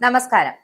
നമസ്കാരം.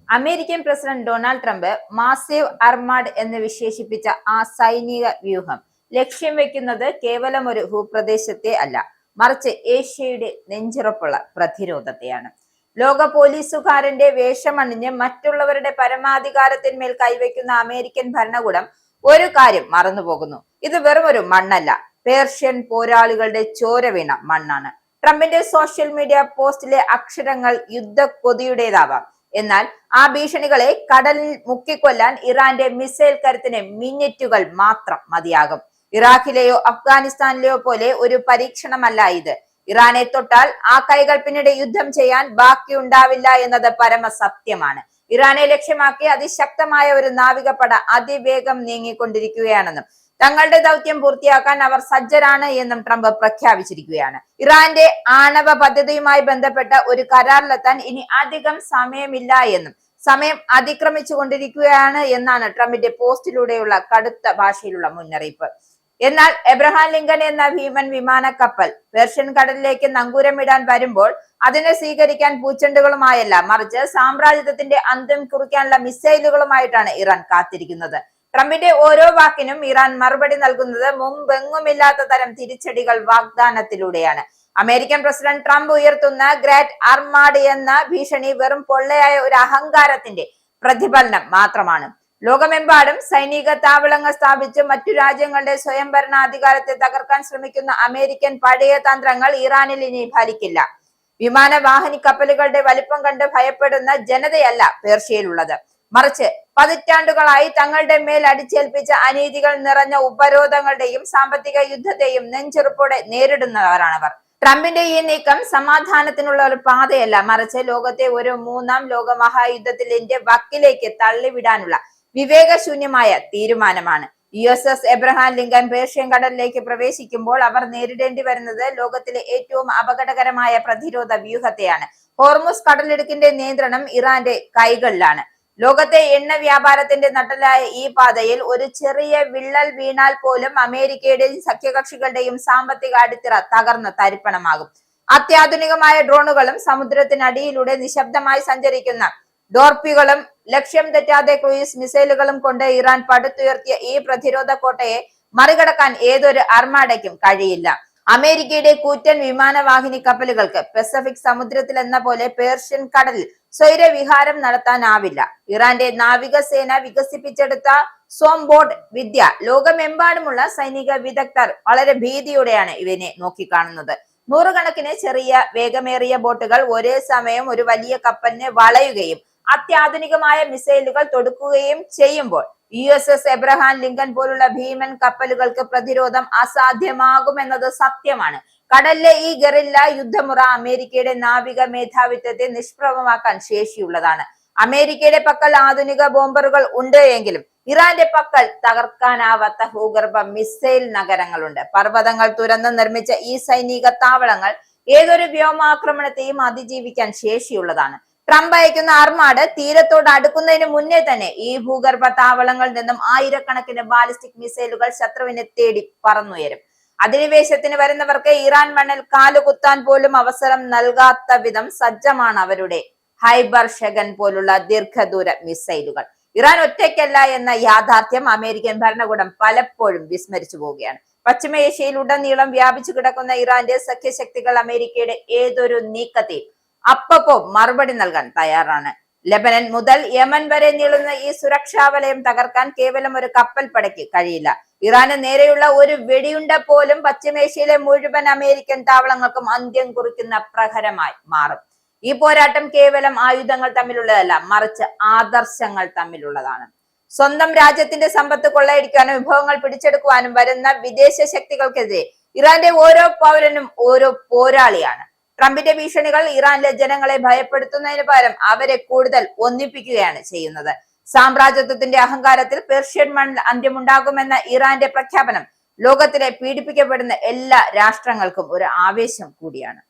American president Donald Trump massive armada എന്ന് വിശേഷിപ്പിച്ച ആ സൈനിക വ്യൂഹം ലക്ഷ്യം വെക്കുന്നത് കേവലം ഒരു ഭൂപ്രദേശത്തെ അല്ല, മറിച്ച് ഏഷ്യയുടെ നെഞ്ചുറപ്പുള്ള പ്രതിരോധത്തെയാണ്. ലോക പോലീസുകാരന്റെ വേഷമണിഞ്ഞ് മറ്റുള്ളവരുടെ പരമാധികാരത്തിന്മേൽ കൈവയ്ക്കുന്ന അമേരിക്കൻ ഭരണകൂടം ഒരു കാര്യം മറന്നുപോകുന്നു. ഇത് വെറും ഒരു മണ്ണല്ല, പേർഷ്യൻ പോരാളികളുടെ ചോര വീണ മണ്ണാണ്. ട്രംപിന്റെ സോഷ്യൽ മീഡിയ പോസ്റ്റിലെ അക്ഷരങ്ങൾ യുദ്ധക്കൊതിയുടേതാവാം. എന്നാൽ ആ ഭീഷണികളെ കടലിൽ മുക്കിക്കൊല്ലാൻ ഇറാന്റെ മിസൈൽ കരുത്തിന് മിനിറ്റുകൾ മാത്രം മതിയാകും. ഇറാഖിലെയോ അഫ്ഗാനിസ്ഥാനിലെയോ പോലെ ഒരു പരീക്ഷണമല്ല ഇത്. ഇറാനെ തൊട്ടാൽ ആ കൈകൾ പിന്നീട് യുദ്ധം ചെയ്യാൻ ബാക്കിയുണ്ടാവില്ല എന്നത് പരമസത്യമാണ്. ഇറാനെ ലക്ഷ്യമാക്കി അതിശക്തമായ ഒരു നാവികപ്പട അതിവേഗം നീങ്ങിക്കൊണ്ടിരിക്കുകയാണെന്നും തങ്ങളുടെ ദൗത്യം പൂർത്തിയാക്കാൻ അവർ സജ്ജരാണ് എന്നും ട്രംപ് പ്രഖ്യാപിച്ചിരിക്കുകയാണ്. ഇറാന്റെ ആണവ പദ്ധതിയുമായി ബന്ധപ്പെട്ട ഒരു കരാറിലെത്താൻ ഇനി അധികം സമയമില്ല എന്നും സമയം അതിക്രമിച്ചു കൊണ്ടിരിക്കുകയാണ് എന്നാണ് ട്രംപിന്റെ പോസ്റ്റിലൂടെയുള്ള കടുത്ത ഭാഷയിലുള്ള മുന്നറിയിപ്പ്. എന്നാൽ എബ്രഹാം ലിങ്കൺ എന്ന ഭീമൻ വിമാനക്കപ്പൽ പേർഷ്യൻ കടലിലേക്ക് നങ്കൂരമിടാൻ വരുമ്പോൾ അതിനെ സ്വീകരിക്കാൻ പൂച്ചെണ്ടുകളുമായല്ല, മറിച്ച് സാമ്രാജ്യത്തിന്റെ അന്ത്യം കുറിക്കാനുള്ള മിസൈലുകളുമായിട്ടാണ് ഇറാൻ കാത്തിരിക്കുന്നത്. ട്രംപിന്റെ ഓരോ വാക്കിനും ഇറാൻ മറുപടി നൽകുന്നത് മുമ്പെങ്ങുമില്ലാത്ത തരം തിരിച്ചടികൾ വാഗ്ദാനത്തിലൂടെയാണ്. അമേരിക്കൻ പ്രസിഡന്റ് ട്രംപ് ഉയർത്തുന്ന ഗ്രേറ്റ് അർമാഡ് എന്ന ഭീഷണി വെറും പൊള്ളയായ ഒരു അഹങ്കാരത്തിന്റെ പ്രതിഫലനം മാത്രമാണ്. ലോകമെമ്പാടും സൈനിക താവളങ്ങൾ സ്ഥാപിച്ച് മറ്റു രാജ്യങ്ങളുടെ സ്വയംഭരണാധികാരത്തെ തകർക്കാൻ ശ്രമിക്കുന്ന അമേരിക്കൻ പഴയ തന്ത്രങ്ങൾ ഇറാനിൽ ഇനി ഫലിക്കില്ല. വിമാനവാഹിനി കപ്പലുകളുടെ വലിപ്പം കണ്ട് ഭയപ്പെടുന്ന ജനതയല്ല പേർഷ്യയിലുള്ളത്, മറിച്ച് പതിറ്റാണ്ടുകളായി തങ്ങളുടെ മേൽ അടിച്ചേൽപ്പിച്ച അനീതികൾ നിറഞ്ഞ ഉപരോധങ്ങളുടെയും സാമ്പത്തിക യുദ്ധത്തെയും നെഞ്ചുറപ്പോടെ നേരിടുന്നവരാണവർ. ട്രംപിന്റെ ഈ നീക്കം സമാധാനത്തിനുള്ള ഒരു പാതയല്ല, മറിച്ച് ലോകത്തെ ഒരു മൂന്നാം ലോക മഹായുദ്ധത്തിന്റെ വക്കിലേക്ക് തള്ളിവിടാനുള്ള വിവേകശൂന്യമായ തീരുമാനമാണ്. USS എബ്രഹാം ലിങ്കൺ പേർഷ്യൻ കടലിലേക്ക് പ്രവേശിക്കുമ്പോൾ അവർ നേരിടേണ്ടി വരുന്നത് ലോകത്തിലെ ഏറ്റവും അപകടകരമായ പ്രതിരോധ വ്യൂഹത്തെയാണ്. ഹോർമുസ് കടലിടുക്കിന്റെ നിയന്ത്രണം ഇറാന്റെ കൈകളിലാണ്. ലോകത്തെ എണ്ണ വ്യാപാരത്തിന്റെ നട്ടലായ ഈ പാതയിൽ ഒരു ചെറിയ വിള്ളൽ വീണാൽ പോലും അമേരിക്കയുടെയും സഖ്യകക്ഷികളുടെയും സാമ്പത്തിക അടിത്തറ തകർന്ന് തരിപ്പണമാകും. അത്യാധുനികമായ ഡ്രോണുകളും സമുദ്രത്തിനടിയിലൂടെ നിശബ്ദമായി സഞ്ചരിക്കുന്ന ഡോർപികളും ലക്ഷ്യം തെറ്റാതെ ക്രൂയിസ് മിസൈലുകളും കൊണ്ട് ഇറാൻ പടുത്തുയർത്തിയ ഈ പ്രതിരോധ കോട്ടയെ മറികടക്കാൻ ഏതൊരു അർമാഡയ്ക്കും കഴിയില്ല. അമേരിക്കയുടെ കൂറ്റൻ വിമാനവാഹിനി കപ്പലുകൾക്ക് പസഫിക് സമുദ്രത്തിൽ എന്ന പോലെ പേർഷ്യൻ കടലിൽ സ്വൈരവിഹാരം നടത്താനാവില്ല. ഇറാന്റെ നാവികസേന വികസിപ്പിച്ചെടുത്ത സോംബോട്ട് വിദ്യ ലോകമെമ്പാടുമുള്ള സൈനിക വിദഗ്ധർ വളരെ ഭീതിയോടെയാണ് ഇവനെ നോക്കിക്കാണുന്നത്. നൂറുകണക്കിന് ചെറിയ വേഗമേറിയ ബോട്ടുകൾ ഒരേ സമയം ഒരു വലിയ കപ്പലിനെ വളയുകയും അത്യാധുനികമായ മിസൈലുകൾ തൊടുക്കുകയും ചെയ്യുമ്പോൾ USS എബ്രഹാം ലിങ്കൺ പോലുള്ള ഭീമൻ കപ്പലുകൾക്ക് പ്രതിരോധം അസാധ്യമാകുമെന്നത് സത്യമാണ്. കടലിലെ ഈ ഗറില്ല യുദ്ധമുറ അമേരിക്കയുടെ നാവിക മേധാവിത്വത്തെ നിഷ്പ്രഭമാക്കാൻ ശേഷിയുള്ളതാണ്. അമേരിക്കയുടെ പക്കൽ ആധുനിക ബോംബറുകൾ ഉണ്ട് എങ്കിലും ഇറാന്റെ പക്കൽ തകർക്കാനാവാത്ത ഭൂഗർഭ മിസൈൽ നഗരങ്ങളുണ്ട്. പർവ്വതങ്ങൾ തുരന്ന് നിർമ്മിച്ച ഈ സൈനിക താവളങ്ങൾ ഏതൊരു വ്യോമാക്രമണത്തെയും അതിജീവിക്കാൻ ശേഷിയുള്ളതാണ്. ട്രംപ് അയക്കുന്ന അർമാഡ് തീരത്തോട് അടുക്കുന്നതിന് മുന്നേ തന്നെ ഈ ഭൂഗർഭ താവളങ്ങളിൽ നിന്നും ആയിരക്കണക്കിന് ബാലിസ്റ്റിക് മിസൈലുകൾ ശത്രുവിനെ തേടി പറന്നുയരും. അധിനിവേശത്തിന് വരുന്നവർക്ക് ഇറാൻ മണ്ണിൽ കാലുകുത്താൻ പോലും അവസരം നൽകാത്ത വിധം സജ്ജമാണ് അവരുടെ ഹൈബർ ഷെഗൻ പോലുള്ള ദീർഘദൂര മിസൈലുകൾ. ഇറാൻ ഒറ്റയ്ക്കല്ല എന്ന യാഥാർത്ഥ്യം അമേരിക്കൻ ഭരണകൂടം പലപ്പോഴും വിസ്മരിച്ചു പോവുകയാണ്. പശ്ചിമേഷ്യയിൽ ഉടനീളം വ്യാപിച്ചു കിടക്കുന്ന ഇറാന്റെ സഖ്യശക്തികൾ അമേരിക്കയുടെ ഏതൊരു നീക്കത്തെയും അപ്പപ്പോ മറുപടി നൽകാൻ തയ്യാറാണ്. ലെബനൻ മുതൽ യമൻ വരെ നീളുന്ന ഈ സുരക്ഷാ വലയം തകർക്കാൻ കേവലം ഒരു കപ്പൽ പടയ്ക്ക് കഴിയില്ല. ഇറാന് നേരെയുള്ള ഒരു വെടിയുണ്ട പോലും പശ്ചിമേഷ്യയിലെ മുഴുവൻ അമേരിക്കൻ താവളങ്ങൾക്കും അന്ത്യം കുറിക്കുന്ന പ്രഹരമായി മാറും. ഈ പോരാട്ടം കേവലം ആയുധങ്ങൾ തമ്മിലുള്ളതല്ല, മറിച്ച് ആദർശങ്ങൾ തമ്മിലുള്ളതാണ്. സ്വന്തം രാജ്യത്തിന്റെ സമ്പത്ത് കൊള്ളയടിക്കാനും വിഭവങ്ങൾ പിടിച്ചെടുക്കുവാനും വരുന്ന വിദേശ ശക്തികൾക്കെതിരെ ഇറാന്റെ ഓരോ പൗരനും ഓരോ പോരാളിയാണ്. ട്രംപിന്റെ ഭീഷണികൾ ഇറാനിലെ ജനങ്ങളെ ഭയപ്പെടുത്തുന്നതിന് പകരം അവരെ കൂടുതൽ ഒന്നിപ്പിക്കുകയാണ് ചെയ്യുന്നത്. സാമ്രാജ്യത്വത്തിന്റെ അഹങ്കാരത്തിൽ പേർഷ്യൻ മണ്ണിൽ അന്ത്യമുണ്ടാകുമെന്ന ഇറാന്റെ പ്രഖ്യാപനം ലോകത്തിലെ പീഡിപ്പിക്കപ്പെടുന്ന എല്ലാ രാഷ്ട്രങ്ങൾക്കും ഒരു ആവേശം കൂടിയാണ്.